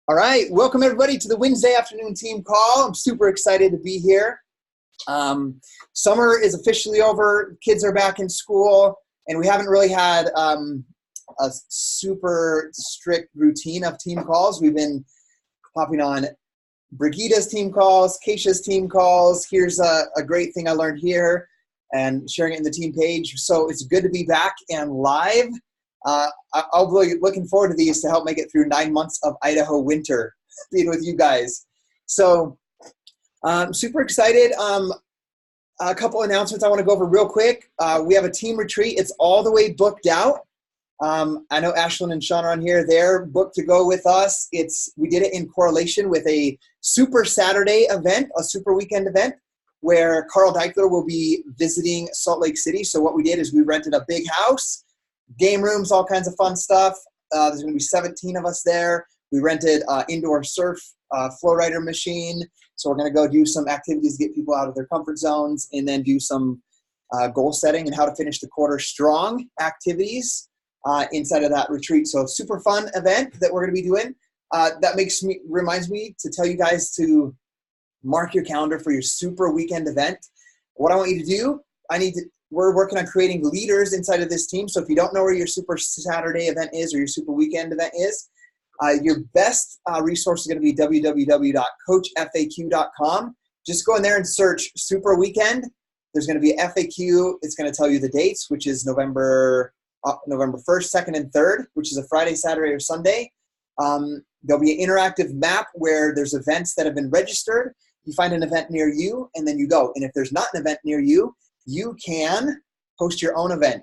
All right, welcome everybody to the Wednesday afternoon team call. I'm super excited to be here. Summer is officially over, kids are back in school, and we haven't really had a super strict routine of team calls. We've been hopping on Brigida's team calls, Keisha's team calls. Here's a great thing I learned here and sharing it in the team page. So it's good to be back and live. I'll be looking forward to these to help make it through 9 months of Idaho winter, being with you guys. So I'm super excited. A couple announcements I want to go over real quick. We have a team retreat. It's all the way booked out. I know Ashlyn and Sean are on here. They're booked to go with us. We did it in correlation with a Super Saturday event, a Super Weekend event, where Carl Deichler will be visiting Salt Lake City. So what we did is we rented a big house, game rooms, all kinds of fun stuff. There's going to be 17 of us there. We rented indoor surf flow rider machine. So we're going to go do some activities to get people out of their comfort zones and then do some goal setting and how to finish the quarter strong activities inside of that retreat. So super fun event that we're going to be doing. That reminds me to tell you guys to mark your calendar for your Super Weekend event. What I want you to do, we're working on creating leaders inside of this team. So if you don't know where your Super Saturday event is or your Super Weekend event is, your best resource is going to be www.coachfaq.com. Just go in there and search Super Weekend. There's going to be an FAQ. It's going to tell you the dates, which is November 1st, 2nd, and 3rd, which is a Friday, Saturday, or Sunday. There'll be an interactive map where there's events that have been registered. You find an event near you, and then you go. And if there's not an event near you, you can host your own event.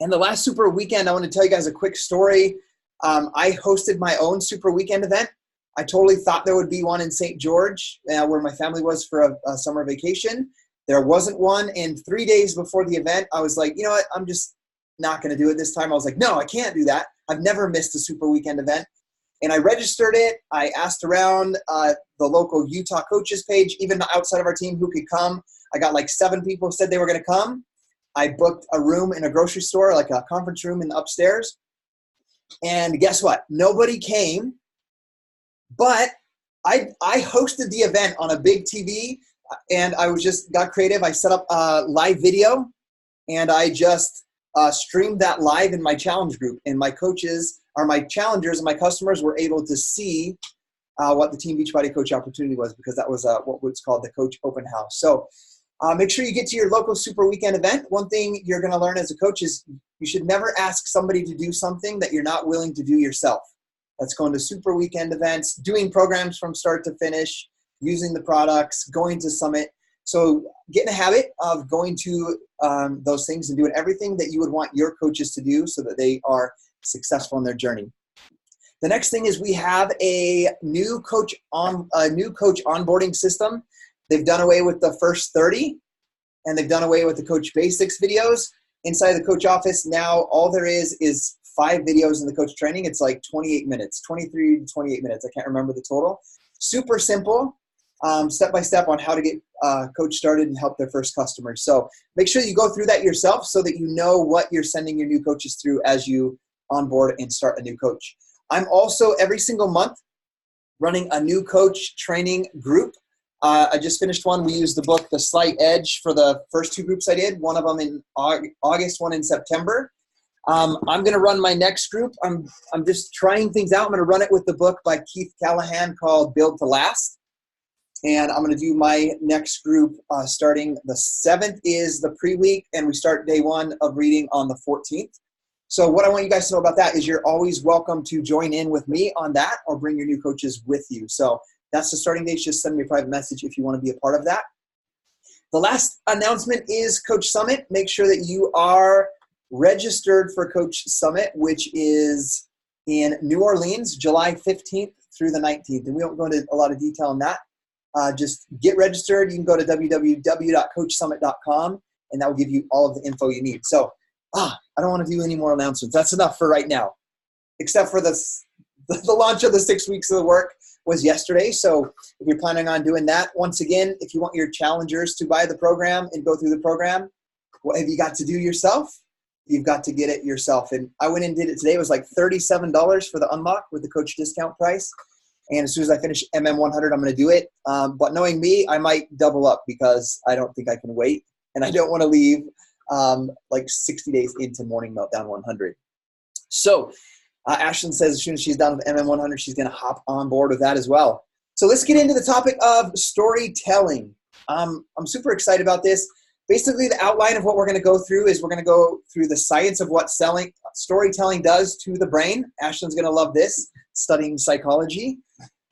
And the last Super Weekend, I want to tell you guys a quick story. I hosted my own Super Weekend event. I totally thought there would be one in St. George, where my family was for a summer vacation. There wasn't one. And 3 days before the event, I was like, you know what? I'm just not going to do it this time. I was like, no, I can't do that. I've never missed a Super Weekend event. And I registered it. I asked around the local Utah coaches page, even outside of our team, who could come. I got like 7 people who said they were going to come. I booked a room in a grocery store, like a conference room in the upstairs. And guess what? Nobody came. But I hosted the event on a big TV, and I got creative. I set up a live video, and I just streamed that live in my challenge group. And my coaches, or my challengers and my customers, were able to see what the Team Beachbody Coach opportunity was, because that was what was called the Coach Open House. So make sure you get to your local Super Weekend event. One thing you're going to learn as a coach is you should never ask somebody to do something that you're not willing to do yourself. That's going to Super Weekend events, doing programs from start to finish, using the products, going to Summit. So get in a habit of going to those things and doing everything that you would want your coaches to do so that they are successful in their journey. The next thing is we have a new coach onboarding system. They've done away with the first 30, and they've done away with the Coach Basics videos. Inside the coach office now, all there is 5 videos in the coach training. It's like 28 minutes, 23 to 28 minutes. I can't remember the total. Super simple, step-by-step on how to get coach started and help their first customers. So make sure you go through that yourself so that you know what you're sending your new coaches through as you onboard and start a new coach. I'm also every single month running a new coach training group. I just finished one. We used the book, The Slight Edge, for the first 2 groups I did, one of them in August, one in September. I'm going to run my next group. I'm just trying things out. I'm going to run it with the book by Keith Callahan called Build to Last. And I'm going to do my next group starting the 7th is the pre-week, and we start day 1 of reading on the 14th. So what I want you guys to know about that is you're always welcome to join in with me on that or bring your new coaches with you. So that's the starting date. Just send me a private message if you want to be a part of that. The last announcement is Coach Summit. Make sure that you are registered for Coach Summit, which is in New Orleans, July 15th through the 19th. And we won't go into a lot of detail on that. Just get registered. You can go to www.coachsummit.com, and that will give you all of the info you need. So I don't want to do any more announcements. That's enough for right now, except for the launch of the 6 weeks of the work was yesterday. So if you're planning on doing that, once again, if you want your challengers to buy the program and go through the program, what have you got to do yourself? You've got to get it yourself. And I went and did it today. It was like $37 for the unlock with the coach discount price. And as soon as I finish MM100, I'm going to do it. But knowing me, I might double up because I don't think I can wait. And I don't want to leave like 60 days into Morning Meltdown 100. So Ashlyn says as soon as she's done with MM100, she's going to hop on board with that as well. So let's get into the topic of storytelling. I'm super excited about this. Basically, the outline of what we're going to go through is we're going to go through the science of what storytelling does to the brain. Ashlyn's going to love this, studying psychology.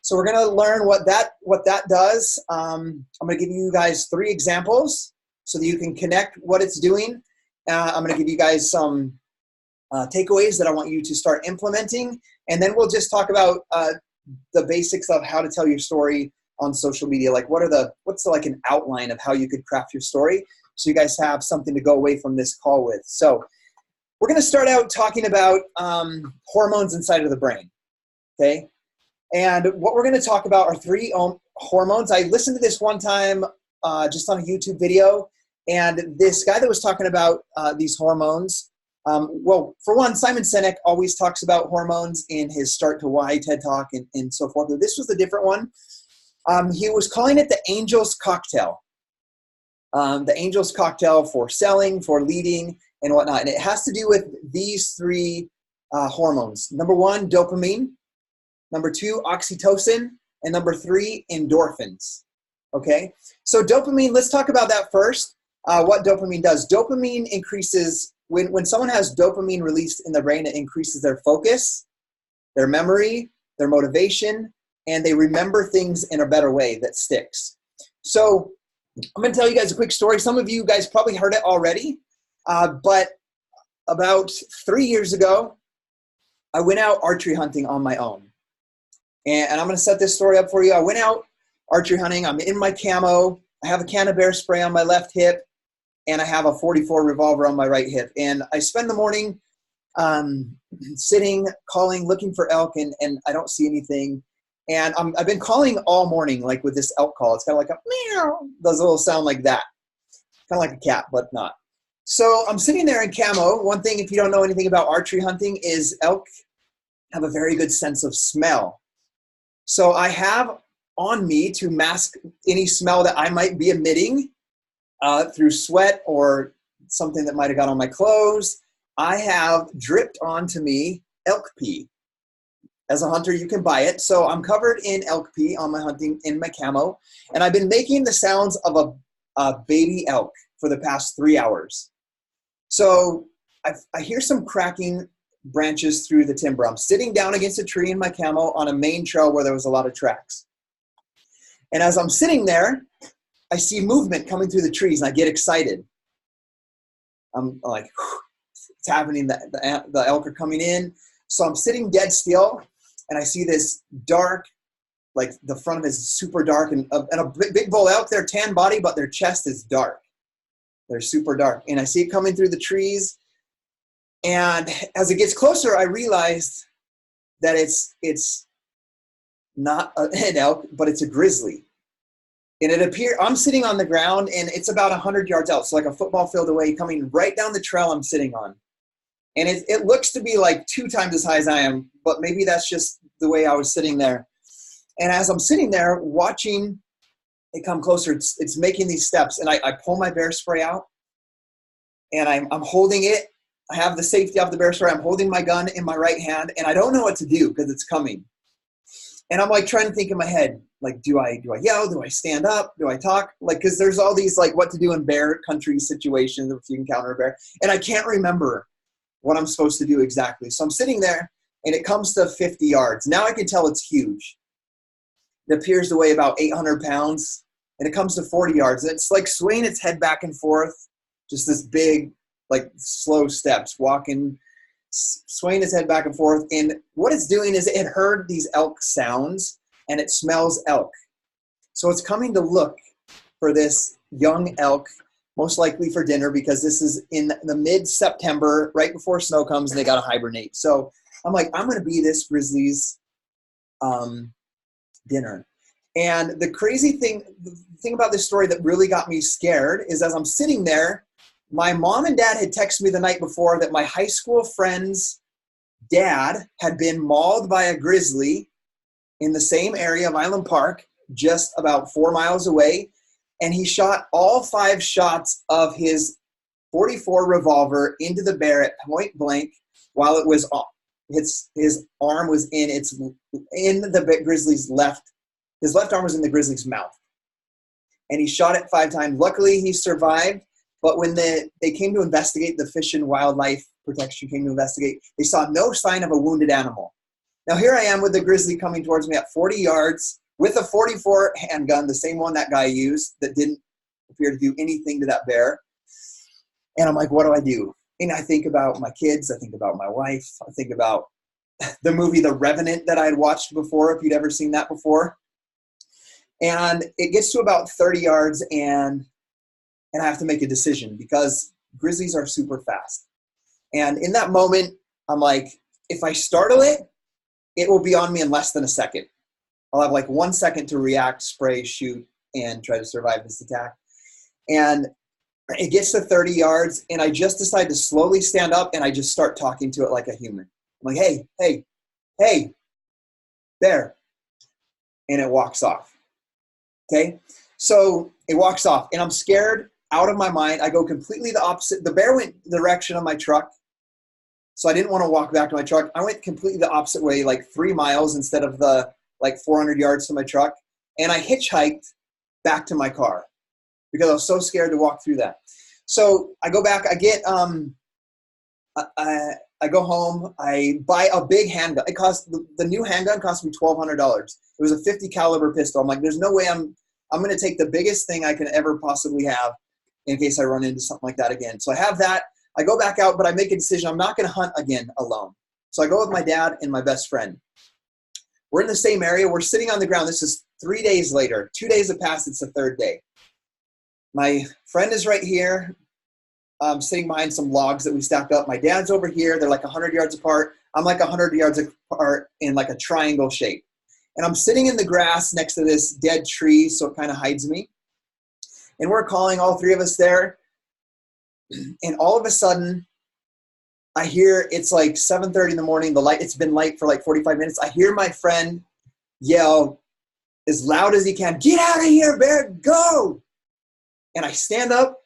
So we're going to learn what that does. I'm going to give you guys 3 examples so that you can connect what it's doing. I'm going to give you guys some takeaways that I want you to start implementing. And then we'll just talk about the basics of how to tell your story on social media. Like what's like an outline of how you could craft your story so you guys have something to go away from this call with. So we're going to start out talking about hormones inside of the brain. Okay. And what we're going to talk about are 3 hormones. I listened to this one time just on a YouTube video, and this guy that was talking about these hormones, well, for one, Simon Sinek always talks about hormones in his Start to Why TED Talk and so forth. But this was a different one. He was calling it the Angel's Cocktail. The Angel's Cocktail for selling, for leading, and whatnot. And it has to do with these 3 hormones. Number 1, dopamine. Number 2, oxytocin. And number 3, endorphins. Okay? So dopamine, let's talk about that first. What dopamine does. Dopamine increases, when someone has dopamine released in the brain, it increases their focus, their memory, their motivation, and they remember things in a better way that sticks. So I'm going to tell you guys a quick story. Some of you guys probably heard it already, but about 3 years ago, I went out archery hunting on my own. And I'm going to set this story up for you. I went out archery hunting. I'm in my camo. I have a can of bear spray on my left hip, and I have a .44 revolver on my right hip. And I spend the morning sitting, calling, looking for elk, and I don't see anything. And I've been calling all morning, like with this elk call. It's kind of like a meow. Does a little sound like that. Kind of like a cat, but not. So I'm sitting there in camo. One thing, if you don't know anything about archery hunting, is elk have a very good sense of smell. So I have on me to mask any smell that I might be emitting through sweat or something that might have got on my clothes. I have dripped onto me elk pee. As a hunter, you can buy it. So I'm covered in elk pee on my hunting, in my camo. And I've been making the sounds of a baby elk for the past 3 hours. So I hear some cracking branches through the timber. I'm sitting down against a tree in my camo on a main trail where there was a lot of tracks. And as I'm sitting there, I see movement coming through the trees, and I get excited. I'm like, it's happening. The elk are coming in. So I'm sitting dead still, and I see this dark, like the front of it is super dark, and a big bull elk, their tan body, but their chest is dark. They're super dark. And I see it coming through the trees. And as it gets closer, I realized that it's not an elk, but it's a grizzly. And it appeared, I'm sitting on the ground, and it's about 100 yards out, so like a football field away, coming right down the trail I'm sitting on. And it looks to be like 2 times as high as I am, but maybe that's just the way I was sitting there. And as I'm sitting there watching it come closer, it's making these steps, and I pull my bear spray out, and I'm holding it. I have the safety of the bear spray. I'm holding my gun in my right hand, and I don't know what to do because it's coming. And I'm like trying to think in my head, like, do I yell? Do I stand up? Do I talk? Like, because there's all these like what to do in bear country situations if you encounter a bear, and I can't remember what I'm supposed to do exactly. So I'm sitting there, and it comes to 50 yards. Now I can tell it's huge. It appears to weigh about 800 pounds, and it comes to 40 yards. And it's like swaying its head back and forth, just this big, like slow steps, walking, swaying its head back and forth. And what it's doing is it had heard these elk sounds, and it smells elk. So it's coming to look for this young elk, most likely for dinner, because this is in the mid-September, right before snow comes, and they got to hibernate. So I'm like, I'm going to be this grizzly's dinner. And the crazy thing, the thing about this story that really got me scared is as I'm sitting there, my mom and dad had texted me the night before that my high school friend's dad had been mauled by a grizzly in the same area of Island Park, just about 4 miles away, and he shot all 5 shots of his .44 revolver into the bear at point blank while it was off. His arm was in the grizzly's left. His left arm was in the grizzly's mouth, and he shot it 5 times. Luckily, he survived. But when they came to investigate, the Fish and Wildlife Protection came to investigate, they saw no sign of a wounded animal. Now here I am with the grizzly coming towards me at 40 yards with a .44 handgun, the same one that guy used that didn't appear to do anything to that bear. And I'm like, what do I do? And I think about my kids. I think about my wife. I think about the movie The Revenant that I had watched before, if you'd ever seen that before. And it gets to about 30 yards, and I have to make a decision because grizzlies are super fast. And in that moment, I'm like, if I startle it, it will be on me in less than a second. I'll have like 1 second to react, spray, shoot, and try to survive this attack. And it gets to 30 yards, and I just decide to slowly stand up, and I just start talking to it like a human. I'm like, hey, there. And it walks off. Okay? So it walks off, and I'm scared out of my mind. I go completely the opposite. The bear went the direction of my truck, so I didn't want to walk back to my truck. I went completely the opposite way, like 3 miles instead of the like 400 yards to my truck, and I hitchhiked back to my car because I was so scared to walk through that. So I go back. I get I go home. I buy a big handgun. It cost the new handgun cost me $1,200. It was a .50 caliber pistol. I'm like, there's no way I'm going to take the biggest thing I can ever possibly have in case I run into something like that again. So I have that. I go back out, but I make a decision. I'm not going to hunt again alone. So I go with my dad and my best friend. We're in the same area. We're sitting on the ground. This is 3 days later. 2 days have passed. It's the third day. My friend is right here, sitting behind some logs that we stacked up. My dad's over here. They're like 100 yards apart. I'm like 100 yards apart in like a triangle shape. And I'm sitting in the grass next to this dead tree, so it kind of hides me. And we're calling, all 3 of us there. And all of a sudden, I hear, it's like 7:30 in the morning. It's been light for like 45 minutes. I hear my friend yell as loud as he can, "Get out of here, bear, go!" And I stand up,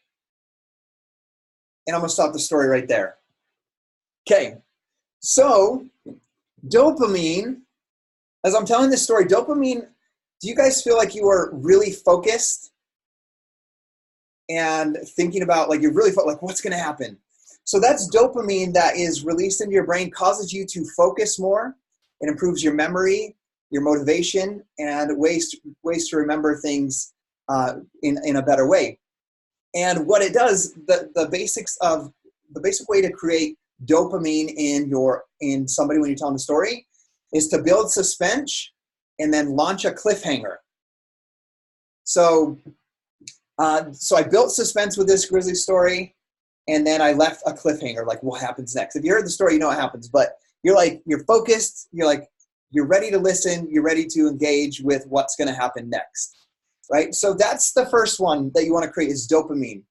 and I'm going to stop the story right there. Okay, so dopamine, as I'm telling this story, dopamine, do you guys feel like you are really focused and thinking about, like, you're really like, what's going to happen? So that's dopamine that is released into your brain, causes you to focus more. It improves your memory, your motivation, and ways to remember things in a better way. And what it does, the basic way to create dopamine in somebody when you're telling a story is to build suspense and then launch a cliffhanger. So I built suspense with this grizzly story, and then I left a cliffhanger, like what happens next. If you heard the story, you know what happens, but you're focused, you're ready to listen, you're ready to engage with what's going to happen next, right? So that's the first one that you want to create is dopamine.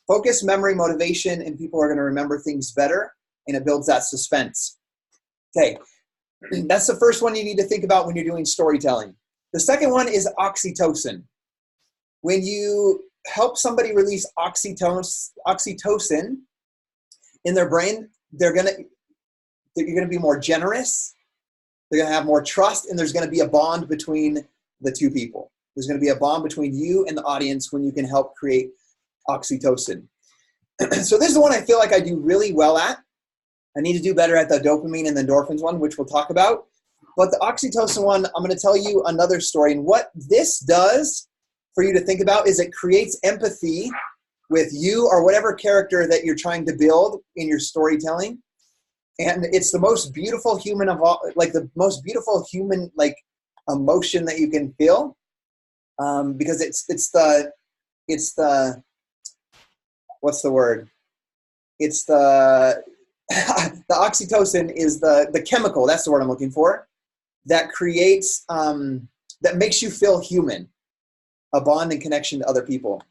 Focus, memory, motivation, and people are going to remember things better, and it builds that suspense. Okay, that's the first one you need to think about when you're doing storytelling. The second one is oxytocin. When you help somebody release oxytocin in their brain, you're going to be more generous, they're going to have more trust, and there's going to be a bond between the two people. There's going to be a bond between you and the audience when you can help create oxytocin. So this is the one I feel like I do really well at. I need to do better at the dopamine and the endorphins one, which we'll talk about. But the oxytocin one, I'm going to tell you another story. And what this does for you to think about is it creates empathy with you or whatever character that you're trying to build in your storytelling. And it's the most beautiful human of all, like the most beautiful human, like, emotion that you can feel. Because it's the what's the word? It's the oxytocin is the chemical, that's the word I'm looking for, that creates, that makes you feel human, a bond and connection to other people.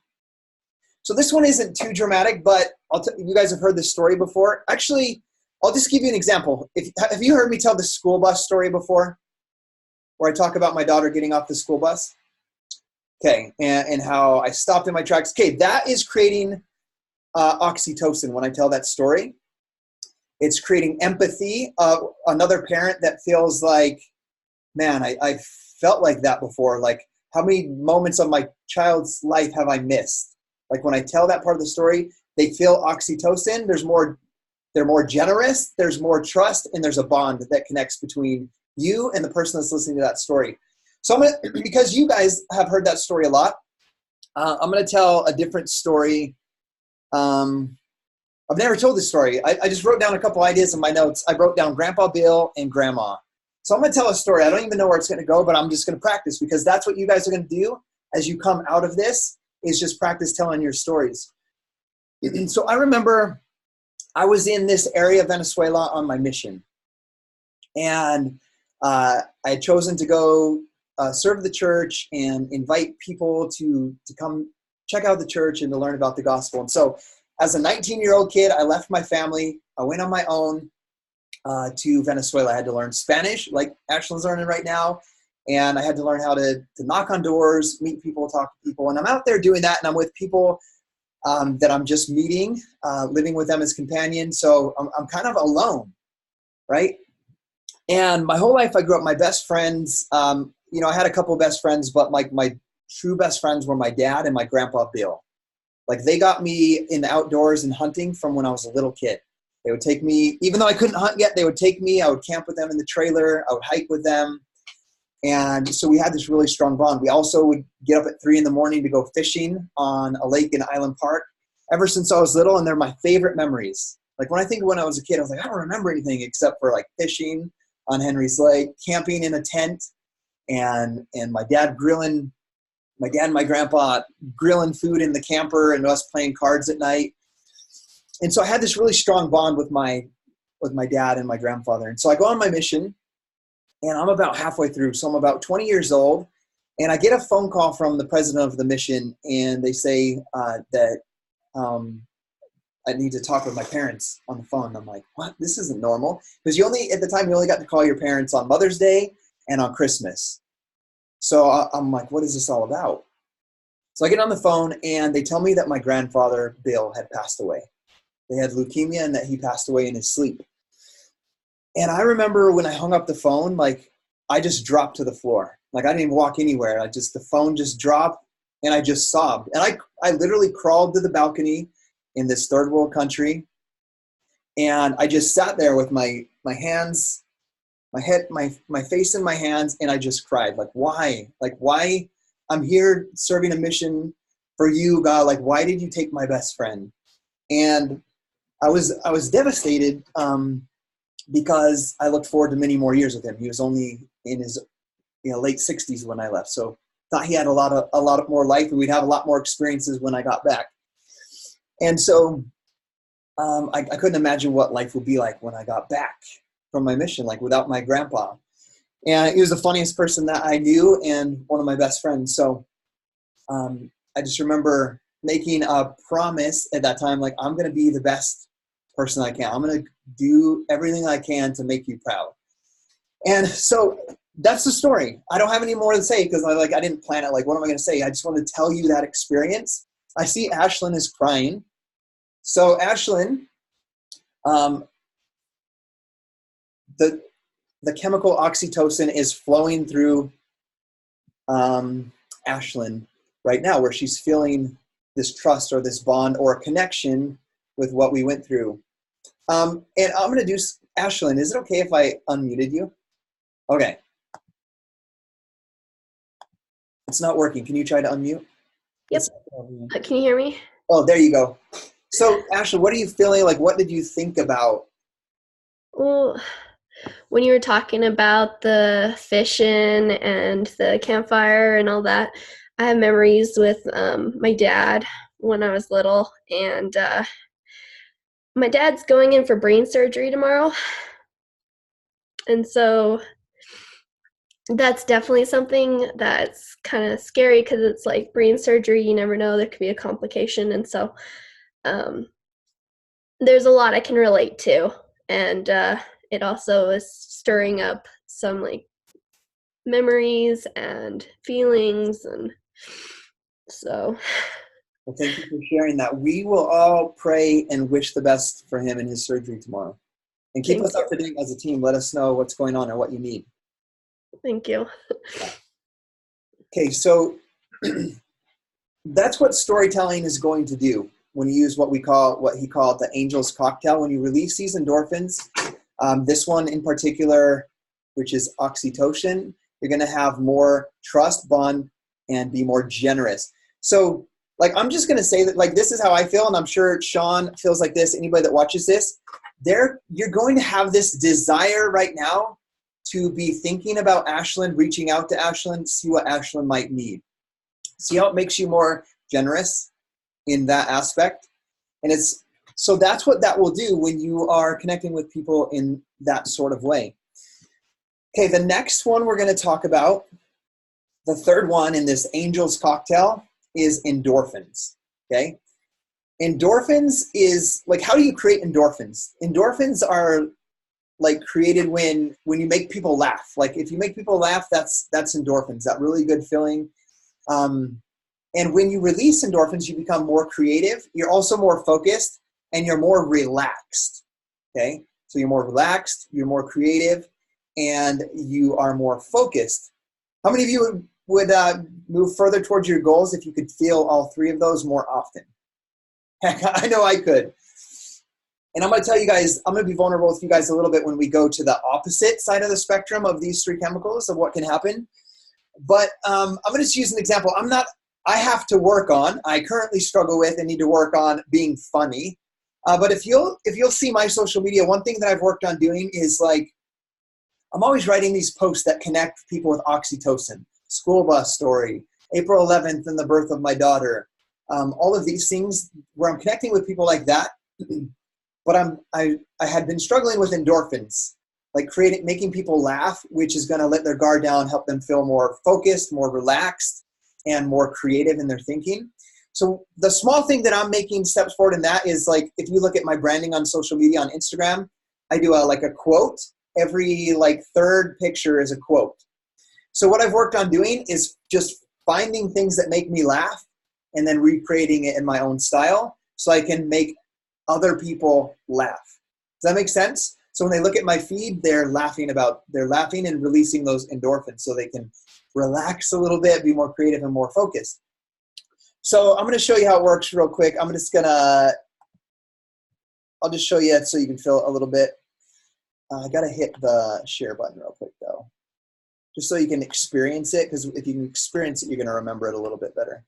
So this one isn't too dramatic, but you guys have heard this story before. Actually, I'll just give you an example. Have you heard me tell the school bus story before? where I talk about my daughter getting off the school bus? Okay, and how I stopped in my tracks. Okay, that is creating oxytocin when I tell that story. It's creating empathy. Another parent that feels like, man, I felt like that before. Like, how many moments of my child's life have I missed? Like, when I tell that part of the story, they feel oxytocin. They're more generous, there's more trust, and there's a bond that connects between you and the person that's listening to that story. So I'm gonna, because you guys have heard that story a lot, I'm gonna tell a different story. I've never told this story. I just wrote down a couple ideas in my notes. I wrote down Grandpa Bill and Grandma. So I'm gonna tell a story. I don't even know where it's gonna go, but I'm just gonna practice, because that's what you guys are gonna do as you come out of this, is just practice telling your stories. So I remember I was in this area of Venezuela on my mission, and I had chosen to go serve the church and invite people to come check out the church and to learn about the gospel. And so as a 19-year-old kid, I left my family. I went on my own to Venezuela. I had to learn Spanish, like Ashlyn's learning right now, and I had to learn how to knock on doors, meet people, talk to people. And I'm out there doing that, and I'm with people that I'm just meeting, living with them as companions. So I'm kind of alone, right? And my whole life I grew up, my best friends, I had a couple of best friends, but my true best friends were my dad and my Grandpa Bill. Like, they got me in the outdoors and hunting from when I was a little kid. They would take me, even though I couldn't hunt yet, they would take me. I would camp with them in the trailer. I would hike with them. And so we had this really strong bond. We also would get up at 3 a.m. to go fishing on a lake in Island Park ever since I was little. And they're my favorite memories. Like, when I think of when I was a kid, I was like, I don't remember anything except for like fishing on Henry's Lake, camping in a tent, and my dad and my grandpa grilling food in the camper, and us playing cards at night. And so I had this really strong bond with my dad and my grandfather. And so I go on my mission, and I'm about halfway through. So I'm about 20 years old, and I get a phone call from the president of the mission, and they say that I need to talk with my parents on the phone. I'm like, what? This isn't normal. Because at the time, you only got to call your parents on Mother's Day and on Christmas. So I'm like, what is this all about? So I get on the phone, and they tell me that my grandfather, Bill, had passed away. They had leukemia, and that he passed away in his sleep. And I remember when I hung up the phone, like, I just dropped to the floor. Like, I didn't even walk anywhere. The phone just dropped, and I just sobbed. And I literally crawled to the balcony in this third world country, and I just sat there with my hands, my head, my face in my hands, and I just cried. Like, why? Like, why? I'm here serving a mission for you, God. Like, why did you take my best friend? And I was devastated because I looked forward to many more years with him. He was only in his late 60s when I left, so thought he had a lot more life, and we'd have a lot more experiences when I got back. And so I couldn't imagine what life would be like when I got back from my mission, like without my grandpa. And he was the funniest person that I knew, and one of my best friends. So I just remember making a promise at that time, like, I'm going to be the best person I can. I'm going to do everything I can to make you proud. And so that's the story. I don't have any more to say, because I didn't plan it. Like, what am I going to say? I just want to tell you that experience. I see Ashlyn is crying. So Ashlyn, the chemical oxytocin is flowing through Ashlyn right now, where she's feeling this trust or this bond or connection with what we went through. And I'm going to do, Ashlyn, is it okay if I unmuted you? Okay. It's not working. Can you try to unmute? Yep. Can you hear me? Oh, there you go. So, Ashlyn, what are you feeling? Like, what did you think about? Well, when you were talking about the fishing and the campfire and all that, I have memories with my dad when I was little, and my dad's going in for brain surgery tomorrow, and so that's definitely something that's kind of scary, because it's like brain surgery, you never know, there could be a complication, and so there's a lot I can relate to, and it also is stirring up some like memories and feelings, and so Well, thank you for sharing that. We will all pray and wish the best for him in his surgery tomorrow. And keep thank us up to date as a team. Let us know what's going on or what you need. thank you. Okay, so that's what storytelling is going to do when you use what he called the angel's cocktail. When you release these endorphins, this one in particular, which is oxytocin, you're going to have more trust, bond, and be more generous. So, like, I'm just going to say that, like, this is how I feel, and I'm sure Sean feels like this. Anybody that watches this, you're going to have this desire right now to be thinking about Ashlyn, reaching out to Ashlyn, see what Ashlyn might need. See how it makes you more generous in that aspect? And so that's what that will do when you are connecting with people in that sort of way. Okay, the next one we're going to talk about, the third one in this angel's cocktail, is endorphins. Okay? Endorphins is, like, how do you create endorphins? Endorphins are like created when you make people laugh. Like, if you make people laugh, that's endorphins, that really good feeling. And when you release endorphins, you become more creative. You're also more focused, and you're more relaxed. Okay? So you're more relaxed, you're more creative, and you are more focused. How many of you would move further towards your goals if you could feel all three of those more often? Heck, I know I could. And I'm going to tell you guys, I'm going to be vulnerable with you guys a little bit when we go to the opposite side of the spectrum of these three chemicals of what can happen. But I'm going to just use an example. I have to work on, I currently struggle with and need to work on being funny. But if you'll see my social media, one thing that I've worked on doing is, like, I'm always writing these posts that connect people with oxytocin. School bus story, April 11th and the birth of my daughter. All of these things where I'm connecting with people like that. But I had been struggling with endorphins, like making people laugh, which is going to let their guard down, help them feel more focused, more relaxed, and more creative in their thinking. So the small thing that I'm making steps forward in that is, like, if you look at my branding on social media, on Instagram, I do a quote. Every, like, third picture is a quote. So what I've worked on doing is just finding things that make me laugh and then recreating it in my own style so I can make other people laugh. Does that make sense? So when they look at my feed, they're laughing and releasing those endorphins so they can relax a little bit, be more creative and more focused. So I'm going to show you how it works real quick. I'll just show you so you can feel a little bit. I got to hit the share button real quick, though, just so you can experience it, because if you can experience it, you're going to remember it a little bit better.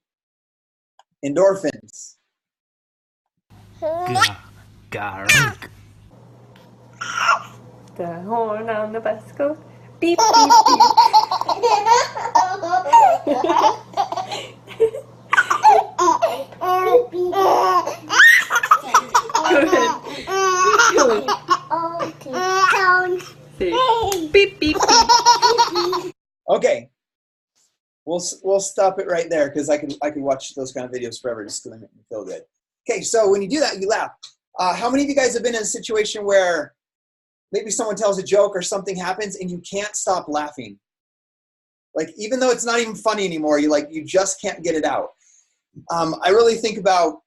Endorphins. Garlic. The horn on the bus goes beep, beep, beep. Beep, beep, beep. Okay. We'll stop it right there, because I could watch those kind of videos forever just because they make me feel good. Okay, so when you do that, you laugh. How many of you guys have been in a situation where maybe someone tells a joke or something happens and you can't stop laughing? Like, even though it's not even funny anymore, you just can't get it out. I really think about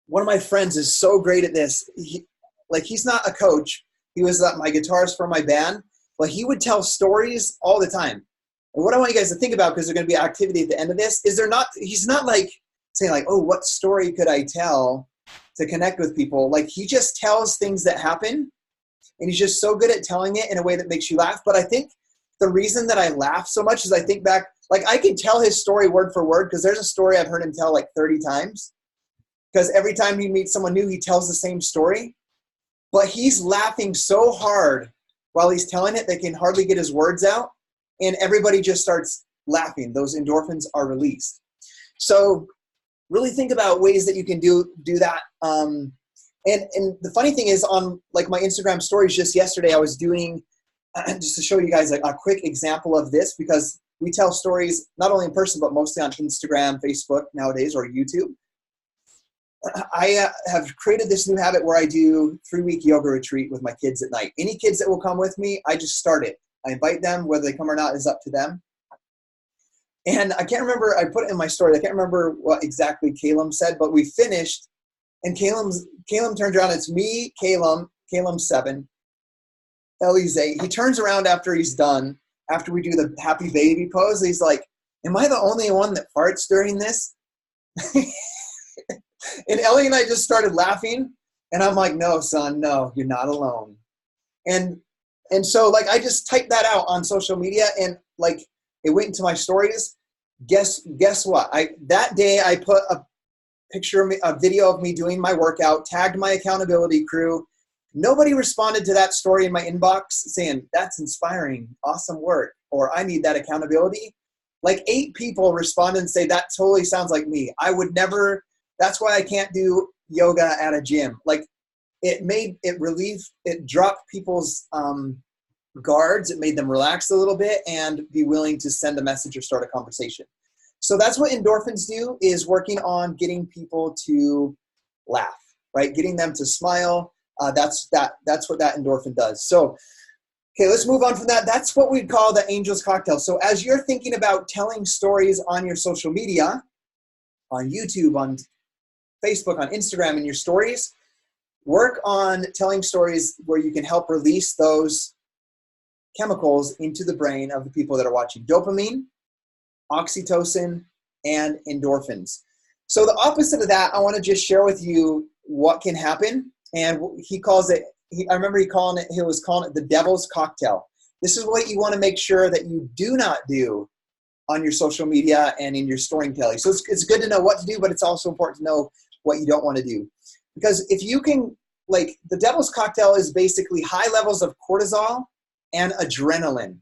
one of my friends is so great at this. He's not a coach. He was my guitarist for my band, but he would tell stories all the time. And what I want you guys to think about, because there's going to be activity at the end of this, is he's not like saying, like, oh, what story could I tell to connect with people? Like, he just tells things that happen, and he's just so good at telling it in a way that makes you laugh. But I think the reason that I laugh so much is I think back, like, I can tell his story word for word, because there's a story I've heard him tell like 30 times. Because every time he meets someone new, he tells the same story. But he's laughing so hard while he's telling it, they can hardly get his words out. And everybody just starts laughing. Those endorphins are released. So really think about ways that you can do that. And the funny thing is, on like my Instagram stories just yesterday, I was doing, just to show you guys a quick example of this, because we tell stories not only in person, but mostly on Instagram, Facebook nowadays, or YouTube. I have created this new habit where I do 3-week yoga retreat with my kids at night. Any kids that will come with me, I just start it. I invite them, whether they come or not is up to them. And I can't remember, I put it in my story, I can't remember what exactly Caleb said, but we finished, and Caleb turns around, it's me, Caleb 7, Ellie's 8. He turns around after he's done, after we do the happy baby pose, he's like, am I the only one that farts during this? And Ellie and I just started laughing, and I'm like, no, son, no, you're not alone. And so, like, I just typed that out on social media, and, like, it went into my stories. Guess what? That day I put a picture of me, a video of me doing my workout, tagged my accountability crew. Nobody responded to that story in my inbox saying, that's inspiring, awesome work, or I need that accountability. Like 8 people responded and say, that totally sounds like me. I would never, that's why I can't do yoga at a gym. Like it dropped people's guards. It made them relax a little bit and be willing to send a message or start a conversation. So that's what endorphins do, is working on getting people to laugh, right? Getting them to smile. That's what that endorphin does. So, okay, let's move on from that. That's what we'd call the Angel's Cocktail. So as you're thinking about telling stories on your social media, on YouTube, on Facebook, on Instagram, in your stories, work on telling stories where you can help release those chemicals into the brain of the people that are watching. Dopamine, oxytocin, and endorphins. So the opposite of that, I want to just share with you what can happen. And he calls it, I remember he was calling it the devil's cocktail. This is what you want to make sure that you do not do on your social media and in your storytelling. So it's good to know what to do, but it's also important to know what you don't want to do. Because if you can, like, the devil's cocktail is basically high levels of cortisol and adrenaline.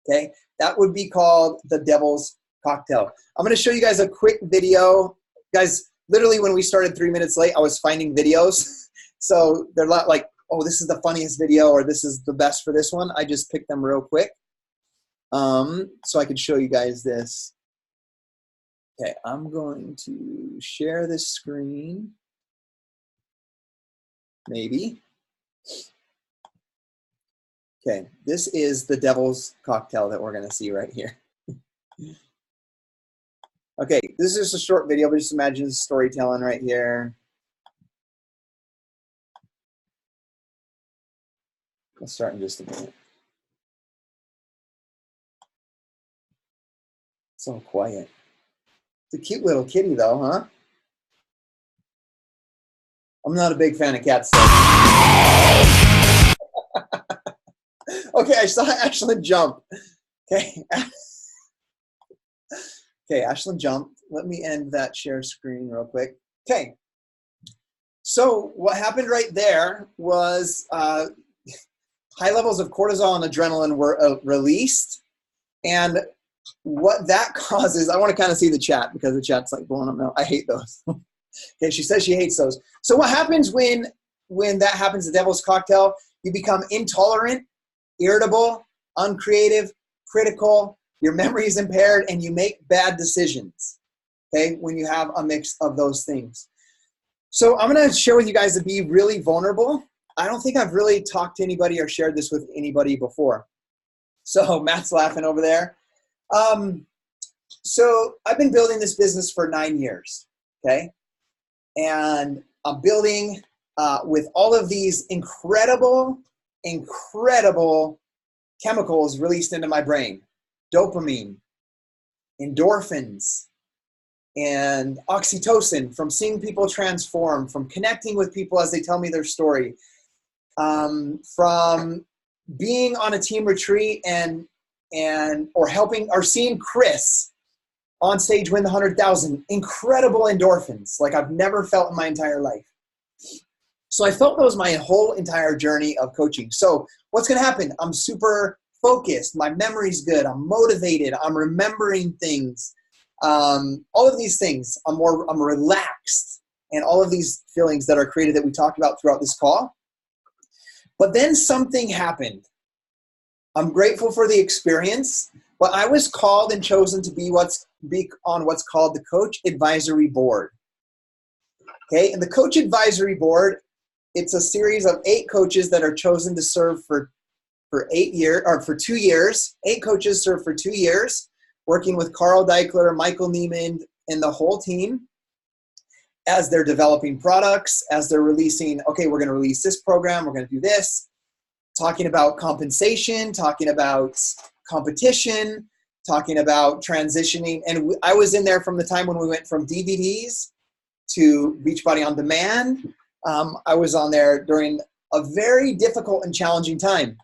Okay, that would be called the devil's cocktail. I'm going to show you guys a quick video. Guys, literally when we started 3 minutes late, I was finding videos. So they're not like, oh, this is the funniest video or this is the best for this one. I just picked them real quick so I could show you guys this. Okay, I'm going to share this screen. Maybe. Okay, this is the devil's cocktail that we're going to see right here. Okay, this is just a short video, but just imagine storytelling right here. Let's start in just a minute. So quiet. It's a cute little kitty though, huh? I'm not a big fan of cats though. Okay, I saw Ashlyn jump. Okay. Okay, Ashlyn jumped. Let me end that share screen real quick. Okay. So what happened right there was high levels of cortisol and adrenaline were released. And what that causes, I want to kind of see the chat because the chat's like blowing up now. I hate those. Okay, she says she hates those. So what happens when that happens, the devil's cocktail, you become intolerant, irritable, uncreative, critical, your memory is impaired, and you make bad decisions, okay, when you have a mix of those things. So I'm going to share with you guys to be really vulnerable. I don't think I've really talked to anybody or shared this with anybody before. So Matt's laughing over there. So I've been building this business for 9 years, okay? And I'm building with all of these incredible chemicals released into my brain. Dopamine, endorphins, and oxytocin from seeing people transform, from connecting with people as they tell me their story, from being on a team retreat or helping or seeing Chris on stage win the 100,000. Incredible endorphins like I've never felt in my entire life. So I felt those my whole entire journey of coaching. So what's going to happen? I'm super focused. My memory's good. I'm motivated. I'm remembering things. All of these things. I'm relaxed. And all of these feelings that are created that we talked about throughout this call. But then something happened. I'm grateful for the experience, but I was called and chosen to be on what's called the Coach Advisory Board. Okay, and the Coach Advisory Board, it's a series of 8 coaches that are chosen to serve for 8 years, or for 2 years. 8 coaches serve for 2 years working with Carl Deichler, Michael Neiman, and the whole team as they're developing products, as they're releasing, okay, we're going to release this program, we're going to do this, talking about compensation, talking about competition, talking about transitioning. And I was in there from the time when we went from DVDs to Beachbody On Demand. I was on there during a very difficult and challenging time.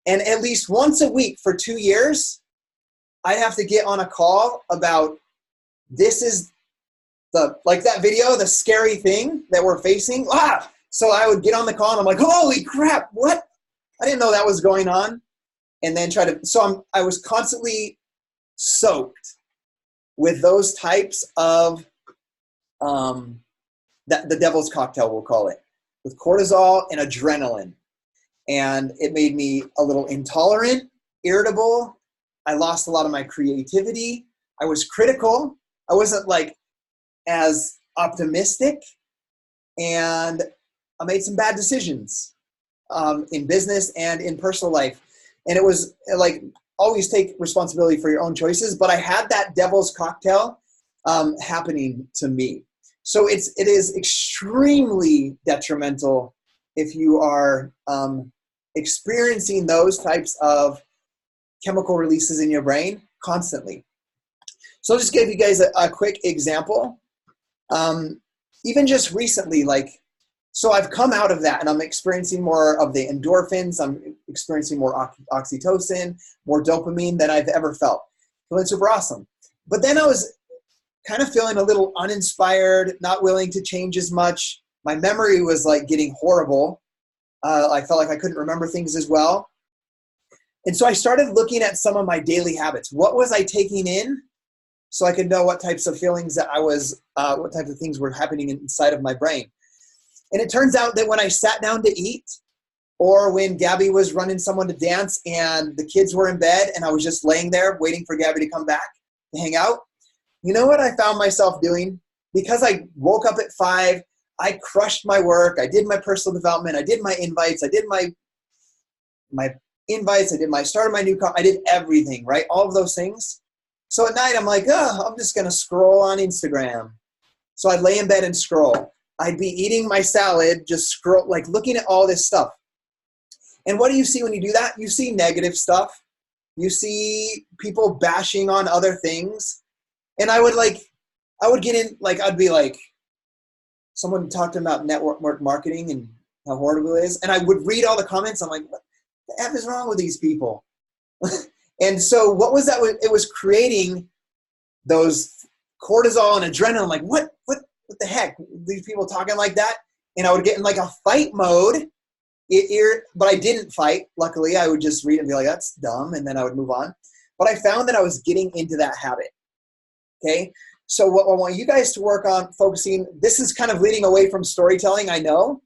And at least once a week for 2 years, I'd have to get on a call about this is like that video, the scary thing that we're facing. So I would get on the call and I'm like, holy crap, what? I didn't know that was going on. And then I was constantly soaked with those types of, the devil's cocktail, we'll call it, with cortisol and adrenaline. And it made me a little intolerant, irritable. I lost a lot of my creativity. I was critical. I wasn't like as optimistic. And I made some bad decisions in business and in personal life. And it was like, always take responsibility for your own choices. But I had that devil's cocktail happening to me. So it is extremely detrimental if you are experiencing those types of chemical releases in your brain constantly. So I'll just give you guys a quick example. Even just recently, so I've come out of that and I'm experiencing more of the endorphins. I'm experiencing more oxytocin, more dopamine than I've ever felt. Feeling super awesome. But then I was kind of feeling a little uninspired, not willing to change as much. My memory was like getting horrible. I felt like I couldn't remember things as well. And so I started looking at some of my daily habits. What was I taking in so I could know what types of feelings that what types of things were happening inside of my brain. And it turns out that when I sat down to eat, or when Gabby was running someone to dance and the kids were in bed and I was just laying there waiting for Gabby to come back to hang out, you know what I found myself doing? Because I woke up at 5, I crushed my work, I did my personal development, I did my invites, I did my invites, started my new car, I did everything, right? All of those things. So at night I'm like, I'm just gonna scroll on Instagram. So I'd lay in bed and scroll. I'd be eating my salad, just scroll, like looking at all this stuff. And what do you see when you do that? You see negative stuff. You see people bashing on other things. And I would get in, I'd be like, someone talked about network marketing and how horrible it is. And I would read all the comments. I'm like, what the F is wrong with these people? And so what was that? It was creating those cortisol and adrenaline. I'm like, what the heck? These people talking like that? And I would get in like a fight mode. But I didn't fight. Luckily, I would just read and be like, that's dumb. And then I would move on. But I found that I was getting into that habit. Okay. So what I want you guys to work on focusing, this is kind of leading away from storytelling, I know.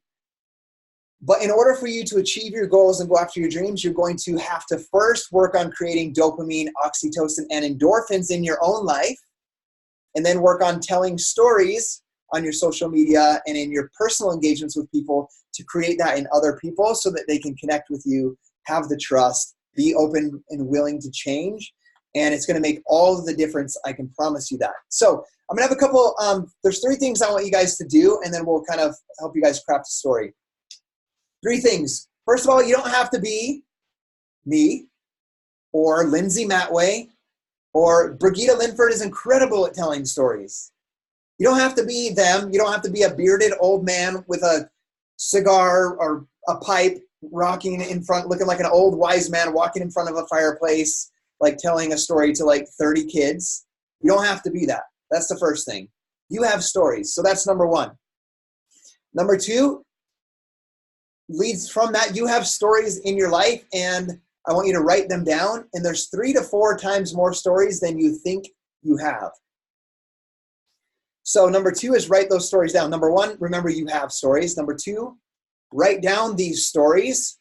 But in order for you to achieve your goals and go after your dreams, you're going to have to first work on creating dopamine, oxytocin, and endorphins in your own life. And then work on telling stories on your social media and in your personal engagements with people to create that in other people so that they can connect with you, have the trust, be open and willing to change. And it's going to make all of the difference. I can promise you that. So I'm going to have a couple, there's 3 things I want you guys to do, and then we'll kind of help you guys craft a story. 3 things. First of all, you don't have to be me or Lindsay Matway, or Brigitte Linford is incredible at telling stories. You don't have to be them. You don't have to be a bearded old man with a cigar or a pipe rocking in front, looking like an old wise man walking in front of a fireplace, like telling a story to like 30 kids. You don't have to be that. That's the first thing. You have stories. So that's number 1. Number 2, leads from that. You have stories in your life, and I want you to write them down. And there's 3 to 4 times more stories than you think you have. So number 2 is write those stories down. Number 1, remember you have stories. Number 2, write down these stories.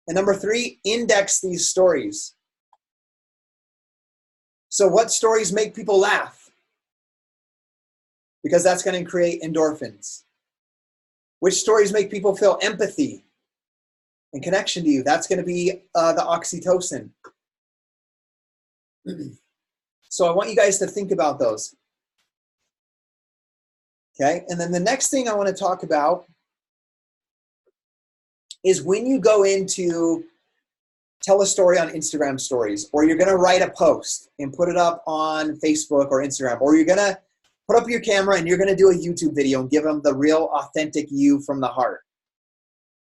And number 3, index these stories. So what stories make people laugh? Because that's going to create endorphins. Which stories make people feel empathy and connection to you? That's going to be the oxytocin. So I want you guys to think about those. Okay, and then the next thing I want to talk about is when you go into tell a story on Instagram stories, or you're going to write a post and put it up on Facebook or Instagram, or you're going to put up your camera and you're going to do a YouTube video and give them the real authentic you from the heart.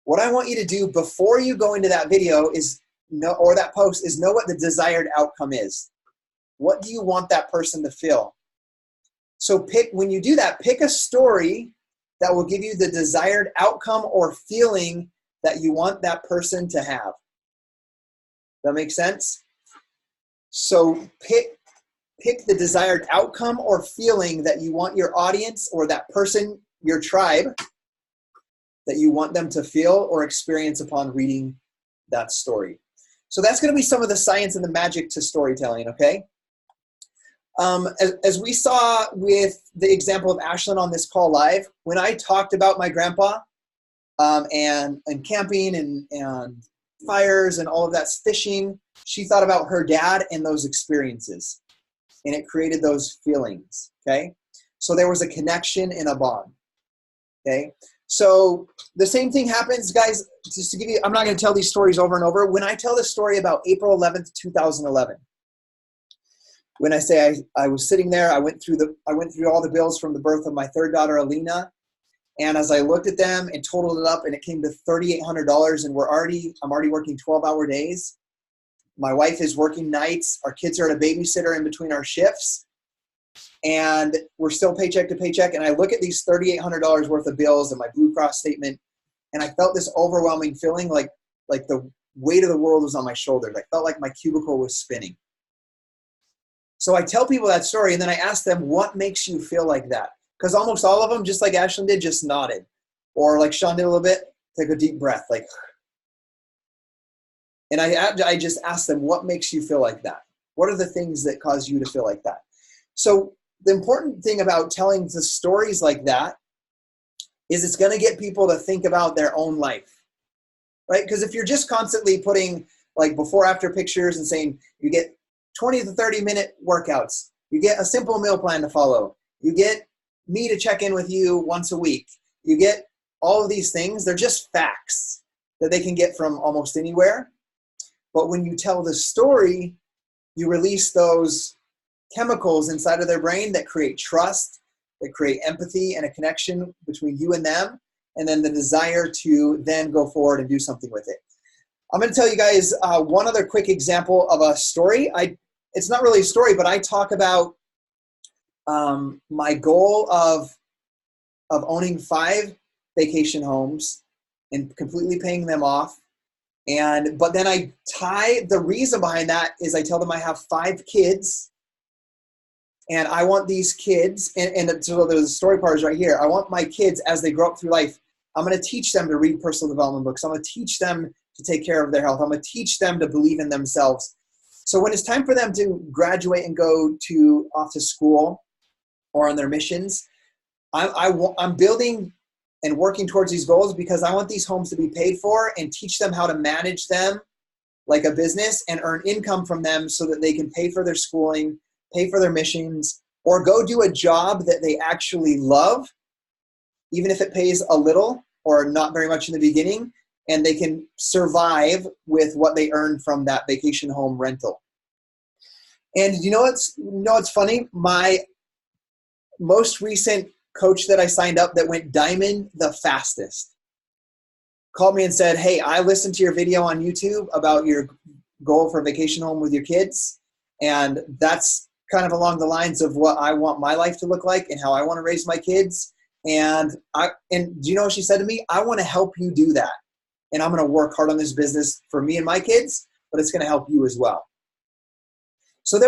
What I want you to do before you go into that video is or that post is know what the desired outcome is. What do you want that person to feel? So when you do that, pick a story that will give you the desired outcome or feeling that you want that person to have. That makes sense? So pick the desired outcome or feeling that you want your audience or that person, your tribe, that you want them to feel or experience upon reading that story. So that's going to be some of the science and the magic to storytelling, okay? As we saw with the example of Ashlyn on this call live, when I talked about my grandpa and camping and fires and all of that fishing, she thought about her dad and those experiences, and it created those feelings, okay? So there was a connection and a bond, okay? So the same thing happens, guys, just to give you, I'm not going to tell these stories over and over. When I tell the story about April 11th, 2011, when I say I was sitting there, I went through all the bills from the birth of my third daughter, Alina. And as I looked at them and totaled it up, and it came to $3,800, and I'm already working 12-hour days. My wife is working nights. Our kids are at a babysitter in between our shifts. And we're still paycheck to paycheck. And I look at these $3,800 worth of bills and my Blue Cross statement, and I felt this overwhelming feeling like the weight of the world was on my shoulders. I felt like my cubicle was spinning. So I tell people that story, and then I ask them, what makes you feel like that? Because almost all of them, just like Ashlyn did, just nodded. Or like Sean did a little bit, take a deep breath, like. And I just ask them, what makes you feel like that? What are the things that cause you to feel like that? So the important thing about telling the stories like that is it's going to get people to think about their own life, right? Because if you're just constantly putting like before after pictures and saying you get 20 to 30 minute workouts, you get a simple meal plan to follow, you get me to check in with you once a week, you get all of these things, they're just facts that they can get from almost anywhere. But when you tell the story, you release those chemicals inside of their brain that create trust, that create empathy and a connection between you and them, and then the desire to then go forward and do something with it. I'm going to tell you guys one other quick example of a story. It's not really a story, but I talk about my goal of owning 5 vacation homes and completely paying them off. But then I tie the reason behind that is I tell them I have 5 kids, and I want these kids, and so the story part is right here. I want my kids, as they grow up through life, I'm going to teach them to read personal development books. I'm going to teach them to take care of their health. I'm going to teach them to believe in themselves. So when it's time for them to graduate and go off to school or on their missions, I'm building and working towards these goals because I want these homes to be paid for and teach them how to manage them like a business and earn income from them so that they can pay for their schooling, pay for their missions, or go do a job that they actually love, even if it pays a little or not very much in the beginning, and they can survive with what they earn from that vacation home rental. And you know what's funny? My most recent coach that I signed up that went diamond the fastest called me and said, hey, I listened to your video on YouTube about your goal for a vacation home with your kids, and that's kind of along the lines of what I want my life to look like and how I want to raise my kids. And do you know what she said to me? I want to help you do that. And I'm going to work hard on this business for me and my kids, but it's going to help you as well. So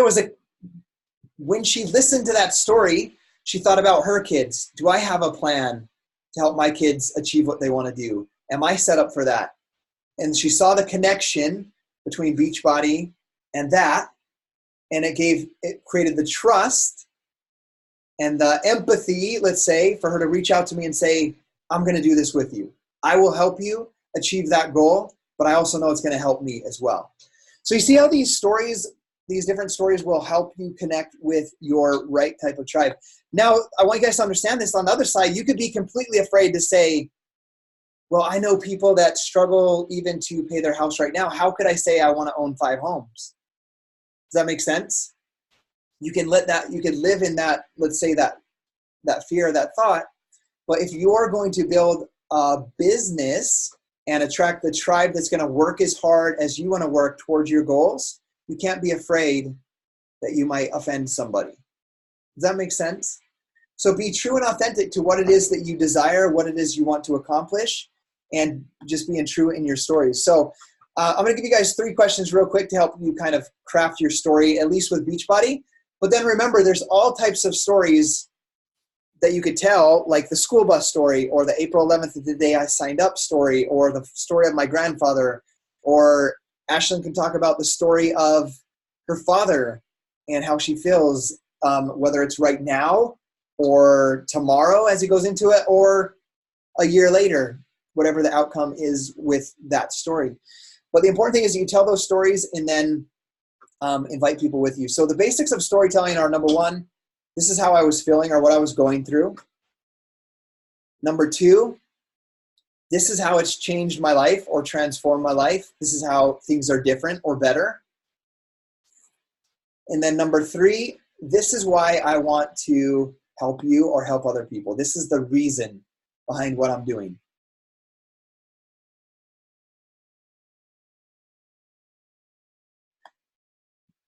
when she listened to that story, she thought about her kids. Do I have a plan to help my kids achieve what they want to do? Am I set up for that? And she saw the connection between Beachbody and that, and it created the trust and the empathy, let's say, for her to reach out to me and say, I'm going to do this with you. I will help you achieve that goal, but I also know it's going to help me as well. So you see how these stories these different stories will help you connect with your right type of tribe. Now, I want you guys to understand this. On the other side, you could be completely afraid to say, well, I know people that struggle even to pay their house right now. How could I say I want to own 5 homes? Does that make sense? You can live in that, let's say that fear, that thought. But if you're going to build a business and attract the tribe that's going to work as hard as you want to work towards your goals, you can't be afraid that you might offend somebody. Does that make sense? So be true and authentic to what it is that you desire, what it is you want to accomplish, and just being true in your stories. So I'm going to give you guys 3 questions real quick to help you kind of craft your story, at least with Beachbody. But then remember, there's all types of stories that you could tell, like the school bus story, or the April 11th, the day I signed up story, or the story of my grandfather, or Ashlyn can talk about the story of her father and how she feels, whether it's right now or tomorrow as he goes into it, or a year later, whatever the outcome is with that story. But the important thing is you tell those stories and then invite people with you. So the basics of storytelling are, number 1, this is how I was feeling or what I was going through. Number 2, this is how it's changed my life or transformed my life. This is how things are different or better. And then number 3, this is why I want to help you or help other people. This is the reason behind what I'm doing.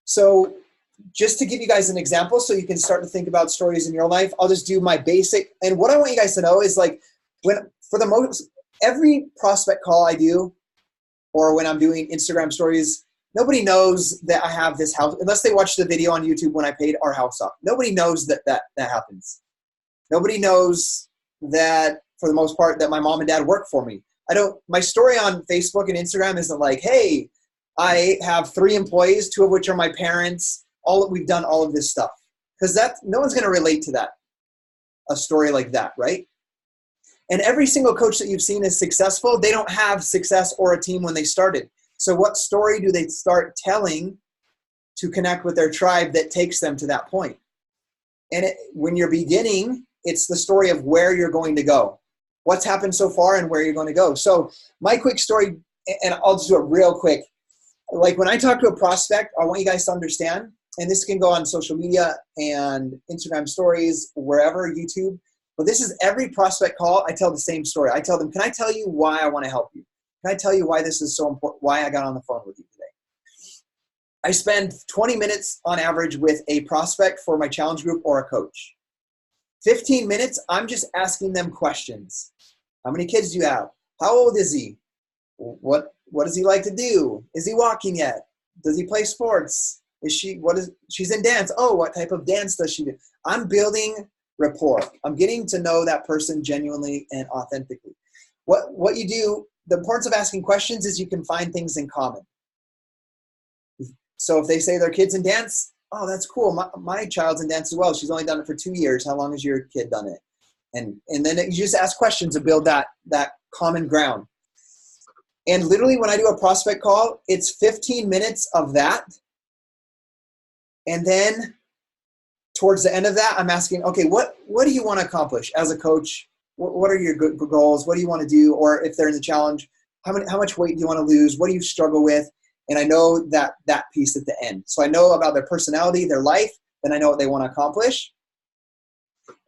So just to give you guys an example so you can start to think about stories in your life, I'll just do my basic. And what I want you guys to know is, like, every prospect call I do, or when I'm doing Instagram stories, nobody knows that I have this house unless they watch the video on YouTube when I paid our house off. Nobody knows that happens. Nobody knows that, for the most part, that my mom and dad work for me. My story on Facebook and Instagram isn't like, hey, I have 3 employees, 2 of which are my parents. We've done all of this stuff, because no one's going to relate to that, a story like that, right? And every single coach that you've seen is successful. They don't have success or a team when they started. So what story do they start telling to connect with their tribe that takes them to that point? And when you're beginning, it's the story of where you're going to go, what's happened so far and where you're going to go. So my quick story, and I'll just do it real quick. Like, when I talk to a prospect, I want you guys to understand, and this can go on social media and Instagram stories, wherever, YouTube, but this is every prospect call. I tell the same story. I tell them, can I tell you why I want to help you? Can I tell you why this is so important, why I got on the phone with you today? I spend 20 minutes on average with a prospect for my challenge group or a coach. 15 minutes, I'm just asking them questions. How many kids do you have? How old is he? What does he like to do? Is he walking yet? Does he play sports? She's in dance. Oh, what type of dance does she do? I'm building rapport. I'm getting to know that person genuinely and authentically. What you do, the importance of asking questions is you can find things in common. So if they say their kid's in dance, oh, that's cool. My child's in dance as well. She's only done it for 2 years. How long has your kid done it? And then you just ask questions to build that common ground. And literally, when I do a prospect call, it's 15 minutes of that. And then towards the end of that, I'm asking, okay, what do you want to accomplish as a coach? What are your good goals? What do you want to do? Or if they're in the challenge, how much weight do you want to lose? What do you struggle with? And I know that piece at the end. So I know about their personality, their life, then I know what they want to accomplish.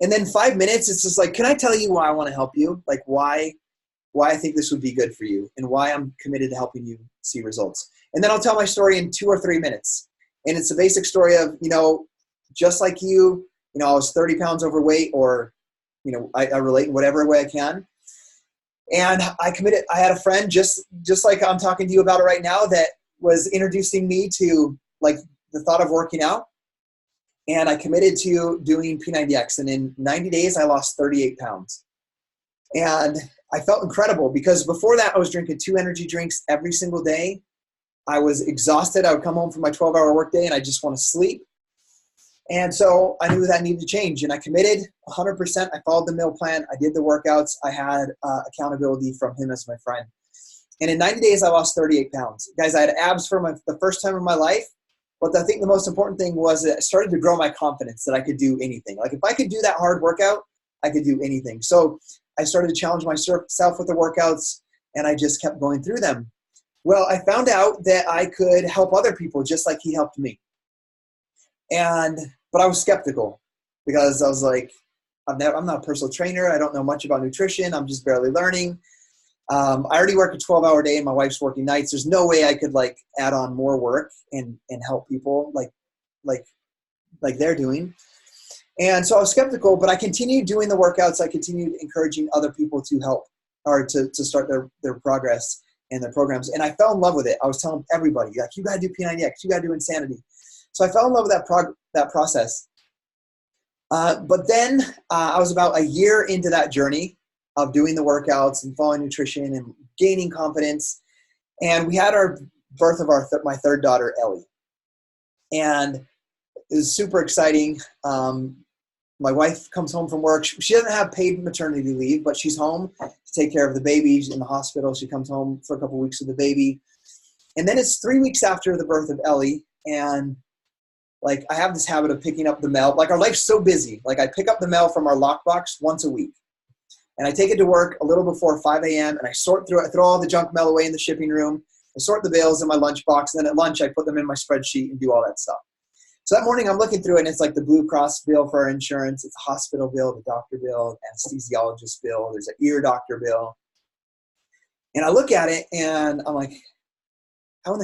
And then 5 minutes, it's just like, can I tell you why I want to help you? Like why I think this would be good for you and why I'm committed to helping you see results. And then I'll tell my story in 2 or 3 minutes. And it's a basic story of, just like you, I was 30 pounds overweight, or, I relate in whatever way I can. And I committed. I had a friend just like I'm talking to you about it right now that was introducing me to like the thought of working out. And I committed to doing P90X. And in 90 days, I lost 38 pounds. And I felt incredible because before that, I was drinking 2 energy drinks every single day. I was exhausted. I would come home from my 12-hour workday and I just want to sleep. And so I knew that needed to change. And I committed 100%. I followed the meal plan. I did the workouts. I had accountability from him as my friend. And in 90 days, I lost 38 pounds. Guys, I had abs for the first time in my life, But I think the most important thing was that it started to grow my confidence that I could do anything. Like if I could do that hard workout, I could do anything. So I started to challenge myself with the workouts, and I just kept going through them. Well, I found out that I could help other people just like he helped me. But I was skeptical because I was like, I'm not a personal trainer. I don't know much about nutrition. I'm just barely learning. I already work a 12-hour day and my wife's working nights. There's no way I could like add on more work and help people like they're doing. And so I was skeptical, but I continued doing the workouts. I continued encouraging other people to help or to start their progress and their programs. And I fell in love with it. I was telling everybody, like, you got to do P90X, you got to do Insanity. So I fell in love with that process. But then I was about a year into that journey of doing the workouts and following nutrition and gaining confidence. And we had our birth of my third daughter, Ellie. And it was super exciting. My wife comes home from work. She doesn't have paid maternity leave, but she's home to take care of the baby. She's in the hospital. She comes home for a couple of weeks with the baby. And then it's 3 weeks after the birth of Ellie. And like, I have this habit of picking up the mail. Like, our life's so busy. Like, I pick up the mail from our lockbox once a week. And I take it to work a little before 5 a.m. and I sort through it. I throw all the junk mail away in the shipping room. I sort the bills in my lunchbox. And then at lunch, I put them in my spreadsheet and do all that stuff. So that morning, I'm looking through it, and it's like the Blue Cross bill for our insurance. It's a hospital bill, the doctor bill, anesthesiologist bill. There's an ear doctor bill. And I look at it, and I'm like, how am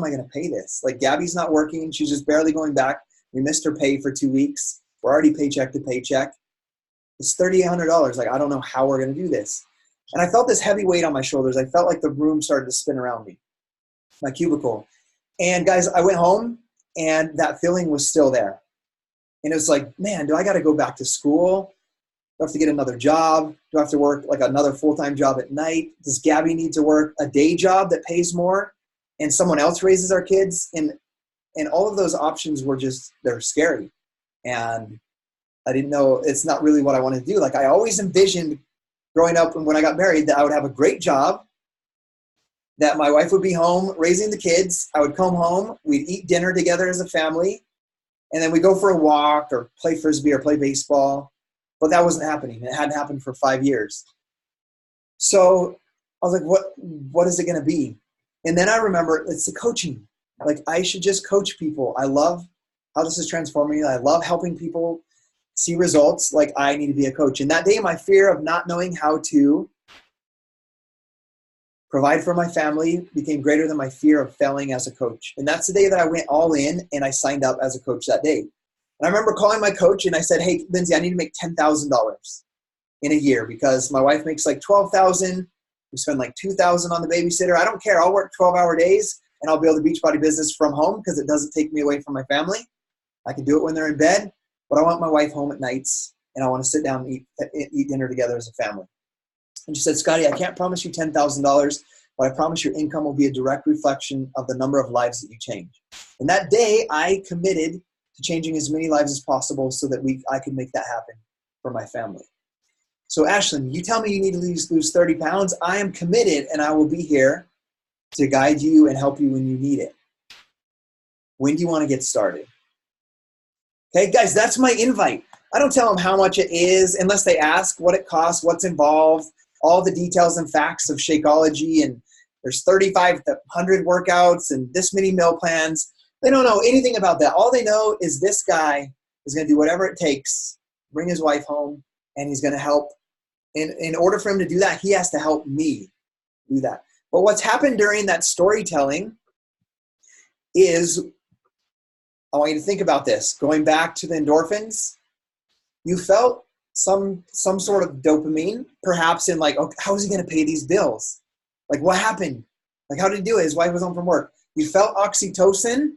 I going to pay this? Like, Gabby's not working. She's just barely going back. We missed her pay for 2 weeks. We're already paycheck to paycheck. It's $3,800. Like, I don't know how we're going to do this. And I felt this heavy weight on my shoulders. I felt like the room started to spin around me, my cubicle. And guys, I went home, and that feeling was still there. And it was like, man, do I got to go back to school? Do I have to get another job? Do I have to work like another full-time job at night? Does Gabby need to work a day job that pays more and someone else raises our kids? And all of those options were just, they're scary. And I didn't know, it's not really what I want to do. Like, I always envisioned growing up and when I got married that I would have a great job, that my wife would be home raising the kids. I would come home, we'd eat dinner together as a family, and then we'd go for a walk or play Frisbee or play baseball. But that wasn't happening. It hadn't happened for 5 years. So I was like, what is it going to be? And then I remember it's the coaching. Like, I should just coach people. I love how this is transforming. I love helping people see results. Like, I need to be a coach. And that day, my fear of not knowing how to provide for my family became greater than my fear of failing as a coach. And that's the day that I went all in and I signed up as a coach that day. And I remember calling my coach and I said, hey, Lindsay, I need to make $10,000 in a year because my wife makes like $12,000. We spend like $2,000 on the babysitter. I don't care. I'll work 12-hour days and I'll build a Beachbody business from home because it doesn't take me away from my family. I can do it when they're in bed, but I want my wife home at nights and I want to sit down and eat dinner together as a family. And she said, Scotty, I can't promise you $10,000, but I promise your income will be a direct reflection of the number of lives that you change. And that day I committed to changing as many lives as possible so that I could make that happen for my family. So Ashlyn, you tell me you need to lose 30 pounds. I am committed and I will be here to guide you and help you when you need it. When do you want to get started? Okay, guys, that's my invite. I don't tell them how much it is unless they ask what it costs, what's involved, all the details and facts of Shakeology, and there's 3,500 workouts and this many meal plans. They don't know anything about that. All they know is this guy is going to do whatever it takes, bring his wife home, and he's going to help. In order for him to do that, he has to help me do that. But what's happened during that storytelling is, I want you to think about this. Going back to the endorphins, you felt some sort of dopamine, perhaps in like, okay, how is he going to pay these bills? Like, what happened? Like, how did he do it? His wife was home from work. You felt oxytocin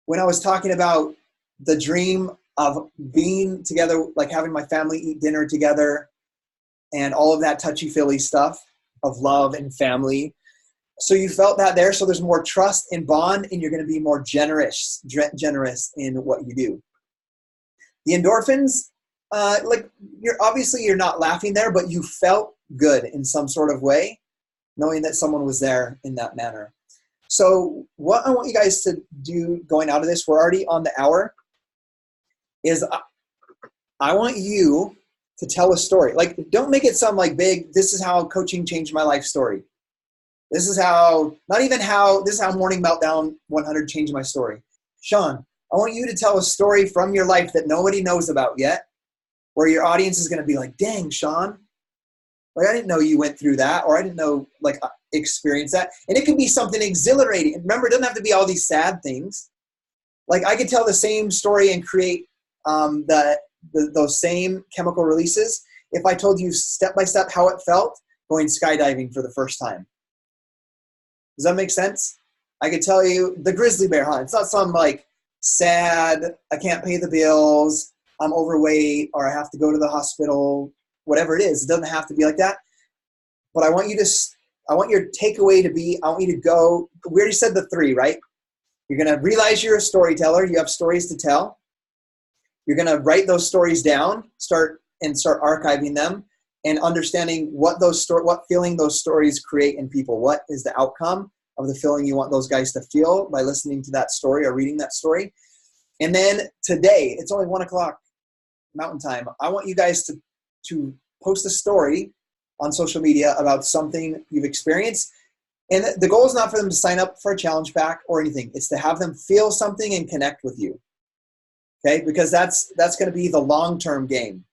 when I was talking about the dream of being together, like having my family eat dinner together and all of that touchy-feely stuff of love and family. So you felt that there. So there's more trust and bond, and you're going to be more generous in what you do. The endorphins, you're not laughing there, but you felt good in some sort of way, knowing that someone was there in that manner. So what I want you guys to do going out of this, we're already on the hour, is I want you to tell a story. Like, don't make it sound like big, this is how coaching changed my life story. This is how, this is how Morning Meltdown 100 changed my story. Sean, I want you to tell a story from your life that nobody knows about yet, where your audience is going to be like, dang, Sean, like, I didn't know you went through that, or I didn't know, like, experience that. And it can be something exhilarating. Remember, it doesn't have to be all these sad things. Like, I could tell the same story and create those same chemical releases if I told you step by step how it felt going skydiving for the first time. Does that make sense? I could tell you the grizzly bear hunt. It's not some like sad, I can't pay the bills, I'm overweight, or I have to go to the hospital, whatever it is. It doesn't have to be like that. But I want your takeaway to be, I want you to go, we already said the 3, right? You're going to realize you're a storyteller. You have stories to tell. You're going to write those stories down, start archiving them, and understanding what feeling those stories create in people. What is the outcome of the feeling you want those guys to feel by listening to that story or reading that story? And then today, it's only 1:00 Mountain Time. I want you guys to post a story on social media about something you've experienced. And the goal is not for them to sign up for a challenge pack or anything. It's to have them feel something and connect with you. Okay? Because that's going to be the long-term game.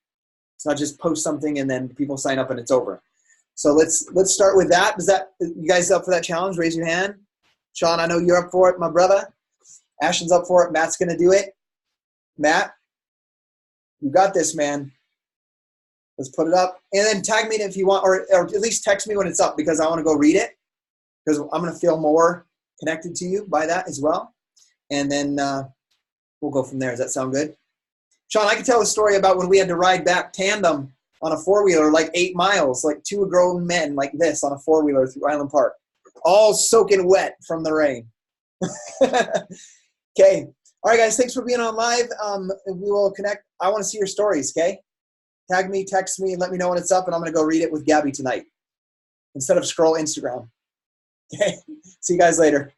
It's not just post something and then people sign up and it's over. So let's start with that. You guys up for that challenge? Raise your hand. Sean, I know you're up for it, my brother. Ashton's up for it. Matt's going to do it. Matt, you got this, man. Let's put it up. And then tag me if you want, or at least text me when it's up, because I want to go read it, because I'm going to feel more connected to you by that as well. And then we'll go from there. Does that sound good? Sean, I can tell a story about when we had to ride back tandem on a four-wheeler, like 8 miles, like 2 grown men like this on a four-wheeler through Island Park, all soaking wet from the rain. Okay. All right, guys, thanks for being on live. We will connect. I want to see your stories, okay? Tag me, text me, and let me know when it's up, and I'm going to go read it with Gabby tonight instead of scroll Instagram. Okay. See you guys later.